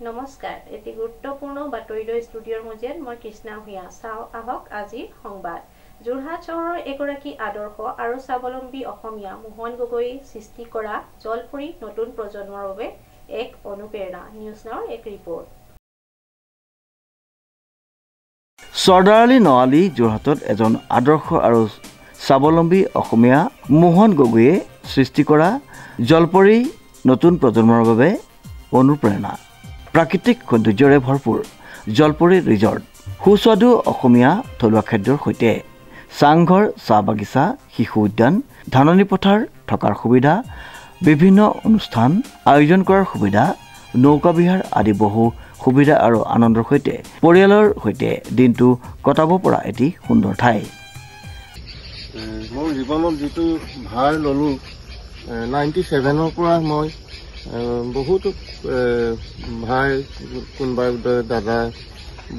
নমস্কাৰ, এটি গুৰুত্বপূৰ্ণ বাতৰিলৈ ষ্টুডিঅ'ৰ মজিয়াত মই কৃষ্ণা ভূঞা। চাওঁ আহক আজিৰ সংবাদ। যোৰহাট চহৰৰ এগৰাকী আদৰ্শ আৰু স্বাৱলম্বী অসমীয়া মোহন গগৈ সৃষ্টি কৰা জলপৰী নতুন প্ৰজন্মৰ বাবে এক অনুপ্ৰেৰণা। নিউজ নাওৰ এক ৰিপৰ্ট। চৰ্দাৰ আলী নৱালী যোৰহাটত এজন আদৰ্শ আৰু স্বাৱলম্বী অসমীয়া মোহন গগৈয়ে সৃষ্টি কৰা জলপৰী নতুন প্ৰজন্মৰ বাবে অনুপ্ৰেৰণা। প্ৰাকৃতিক সৌন্দৰ্যৰে ভৰপূৰ জলপৰী ৰিজৰ্ট, সুস্বাদু অসমীয়া থলুৱা খাদ্যৰ সৈতে চাংঘৰ, চাহ বাগিচা, শিশু উদ্যান, ধাননি পথাৰ থকাৰ সুবিধা, বিভিন্ন অনুষ্ঠান আয়োজন কৰাৰ সুবিধা, নৌকা বিহাৰ আদি বহু সুবিধা আৰু আনন্দৰ সৈতে পৰিয়ালৰ সৈতে দিনটো কটাব পৰা এটি সুন্দৰ ঠাই। মোৰ জীৱনত যিটো ভাৰ ল'লোঁ 97ৰ পৰা মই বহুতো ভাই, কোনোবাই দাদা,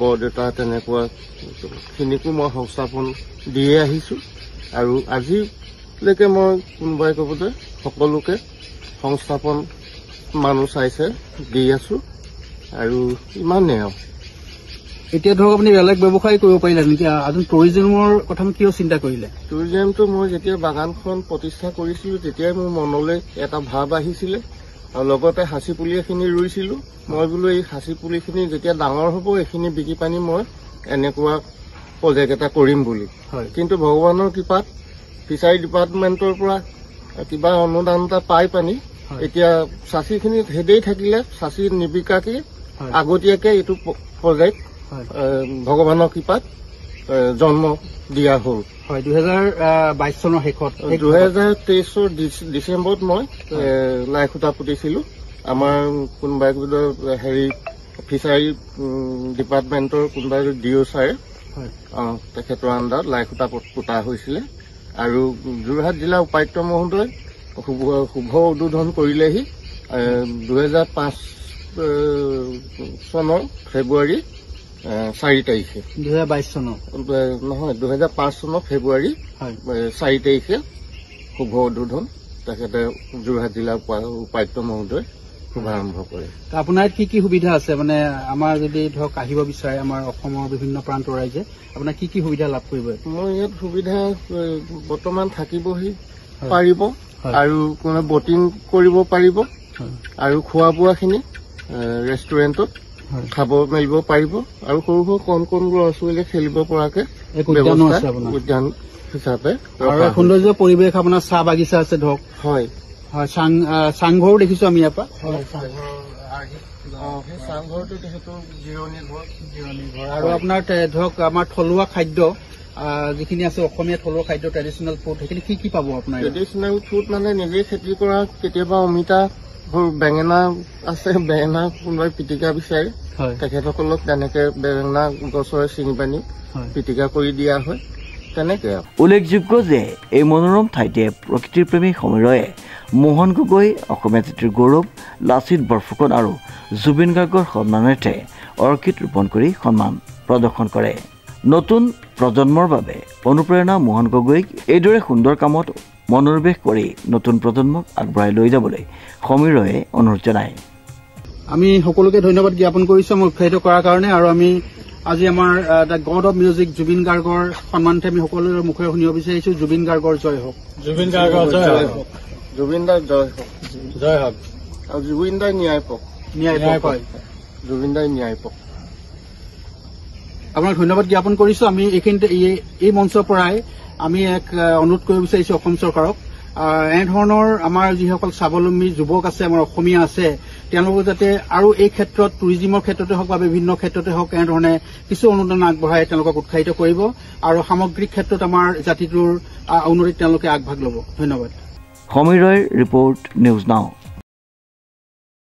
বৰদেউতা তেনেকুৱাখিনিকো মই সংস্থাপন দিয়ে আহিছোঁ আৰু আজিলৈকে মই কোনোবাই ক'ব যে সকলোকে সংস্থাপন মানুহ চাইছে দি আছোঁ আৰু ইমানেই আৰু। এতিয়া ধৰক আপুনি বেলেগ ব্যৱসায় কৰিব পাৰিলে নেকি? আজি টুৰিজিমৰ কথা কিয় চিন্তা কৰিলে? টুৰিজিমটো মই যেতিয়া বাগানখন প্ৰতিষ্ঠা কৰিছিলোঁ তেতিয়াই মোৰ মনলৈ এটা ভাৱ আহিছিলে আৰু লগতে সাঁচি পুলি এখিনি ৰুইছিলোঁ। মই বোলো এই সাঁচি পুলিখিনি যেতিয়া ডাঙৰ হ'ব এইখিনি বিকি পানি মই এনেকুৱা প্ৰজেক্ট এটা কৰিম বুলি। কিন্তু ভগৱানৰ কৃপাত ফিচাৰী ডিপাৰ্টমেণ্টৰ পৰা কিবা অনুদান এটা পাই পানি এতিয়া চাচিখিনি হেদেই থাকিলে, চাচি নিবিকাকে আগতীয়াকৈ এইটো প্ৰজেক্ট ভগৱানৰ কৃপাত জন্ম দিয়া হ'ল। 2022 চনৰ শেষত 2023 ডিচেম্বৰত মই লাই খুঁটা পুতিছিলোঁ। আমাৰ কোনোবাই ফিচাৰী ডিপাৰ্টমেণ্টৰ কোনোবাই DO ছাৰে তেখেতৰ আণ্ডাৰত লাই খুঁটা পুতা হৈছিলে আৰু যোৰহাট জিলা উপায়ুক্ত মহোদয় শুভ উদ্বোধন কৰিলেহি 2005 চনৰ ফেব্ৰুৱাৰী 4 তাৰিখে। 2022 চনৰ নহয়, 2005 চনৰ ফেব্ৰুৱাৰী 4 তাৰিখে শুভ উদ্বোধন তেখেতে যোৰহাট জিলা উপায়ুক্ত মহোদয় শুভাৰম্ভ কৰে। আপোনাৰ কি কি সুবিধা আছে? মানে আমাৰ যদি ধৰক আহিব বিচাৰে আমাৰ অসমৰ বিভিন্ন প্ৰান্তৰ ৰাইজে, আপোনাৰ কি কি সুবিধা লাভ কৰিব? মই ইয়াত সুবিধা বৰ্তমান থাকিবহি পাৰিব আৰু কোনো বটিং কৰিব পাৰিব আৰু খোৱা বোৱাখিনি ৰেষ্টুৰেণ্টত খাব মেলিব পাৰিব আৰু সৰু সৰু কণ কণ ল'ৰা ছোৱালীয়ে খেলিব পৰাকে উদ্যান হিচাপে সৌন্দৰ্য পৰিৱেশ। আপোনাৰ চাহ বাগিচা আছে ধৰক। হয় হয়, চাংঘৰো দেখিছো আমি ইয়াৰ পৰা। সেই চাংঘৰটো যিহেতু জিৰণি ঘৰ আৰু আপোনাৰ ধৰক আমাৰ থলুৱা খাদ্য যিখিনি আছে অসমীয়া থলুৱা খাদ্য ট্ৰেডিশ্যনেল ফুড, সেইখিনি কি কি পাব আপোনাৰ? ট্ৰেডিশ্যনেল ফুড মানে নিজে খেতি কৰা, কেতিয়াবা অমিতা, বেঙেনা আছে, বেঙেনা কোনোবাই পিটিকা বিচাৰে তেখেতসকলক তেনেকে বেঙেনা গছৰে ছিঙি পানি পিটিকা কৰি দিয়া হয় তেনেকে। উল্লেখযোগ্য যে এই মনোৰম ঠাইতে প্ৰকৃতিৰ প্ৰেমী সমীৰয়ে মোহন গগৈ, অসমীয়া জাতিৰ গৌৰৱ লাচিত বৰফুকন আৰু জুবিন গাৰ্গৰ সন্মানাৰ্থে অৰ্কিড ৰোপণ কৰি সন্মান প্ৰদৰ্শন কৰে। নতুন প্ৰজন্মৰ বাবে অনুপ্ৰেৰণা মোহন গগৈক এইদৰে সুন্দৰ কামত মনোনিৱেশ কৰি নতুন প্ৰজন্মক আগবঢ়াই লৈ যাবলৈ সমীৰয়ে অনুৰোধ জনায়। আমি সকলোকে ধন্যবাদ জ্ঞাপন কৰিছো মোক উৎসাহিত কৰাৰ কাৰণে। আৰু আমি আজি আমাৰ the god of music Zubeen গাৰ্গৰ সন্মানতে আমি সকলোৰে মুখেৰে শুনিব বিচাৰিছো জুবিন গাৰ্গৰ জয় হওক। জুবিন গাৰ্গৰ জয় হওক। জুবিন দাৰ জয় হওক। জয় হওক। আৰু জুবিন দাই ন্যায় পাওক। ন্যায় পাওক। জুবিন দাই ন্যায় পাওক। আপোনাক ধন্যবাদ জ্ঞাপন কৰিছো। আমি এইখিনিতে এই মঞ্চৰ পৰাই আমি এক অনুৰোধ কৰিব বিচাৰিছো অসম চৰকাৰক, এনেধৰণৰ আমাৰ যিসকল স্বাৱলম্বী যুৱক আছে, আমাৰ অসমীয়া আছে, তেওঁলোকে যাতে আৰু এই ক্ষেত্ৰত টুৰিজিমৰ ক্ষেত্ৰতে হওক বা বিভিন্ন ক্ষেত্ৰতে হওক এনেধৰণে কিছু অনুদান আগবঢ়াই তেওঁলোকক উৎসাহিত কৰিব আৰু সামগ্ৰিক ক্ষেত্ৰত আমাৰ জাতিটোৰ উন্নতিত তেওঁলোকে আগভাগ ল'ব। ধন্যবাদ। সমীৰয়ৰ ৰিপৰ্ট, নিউজ নাও।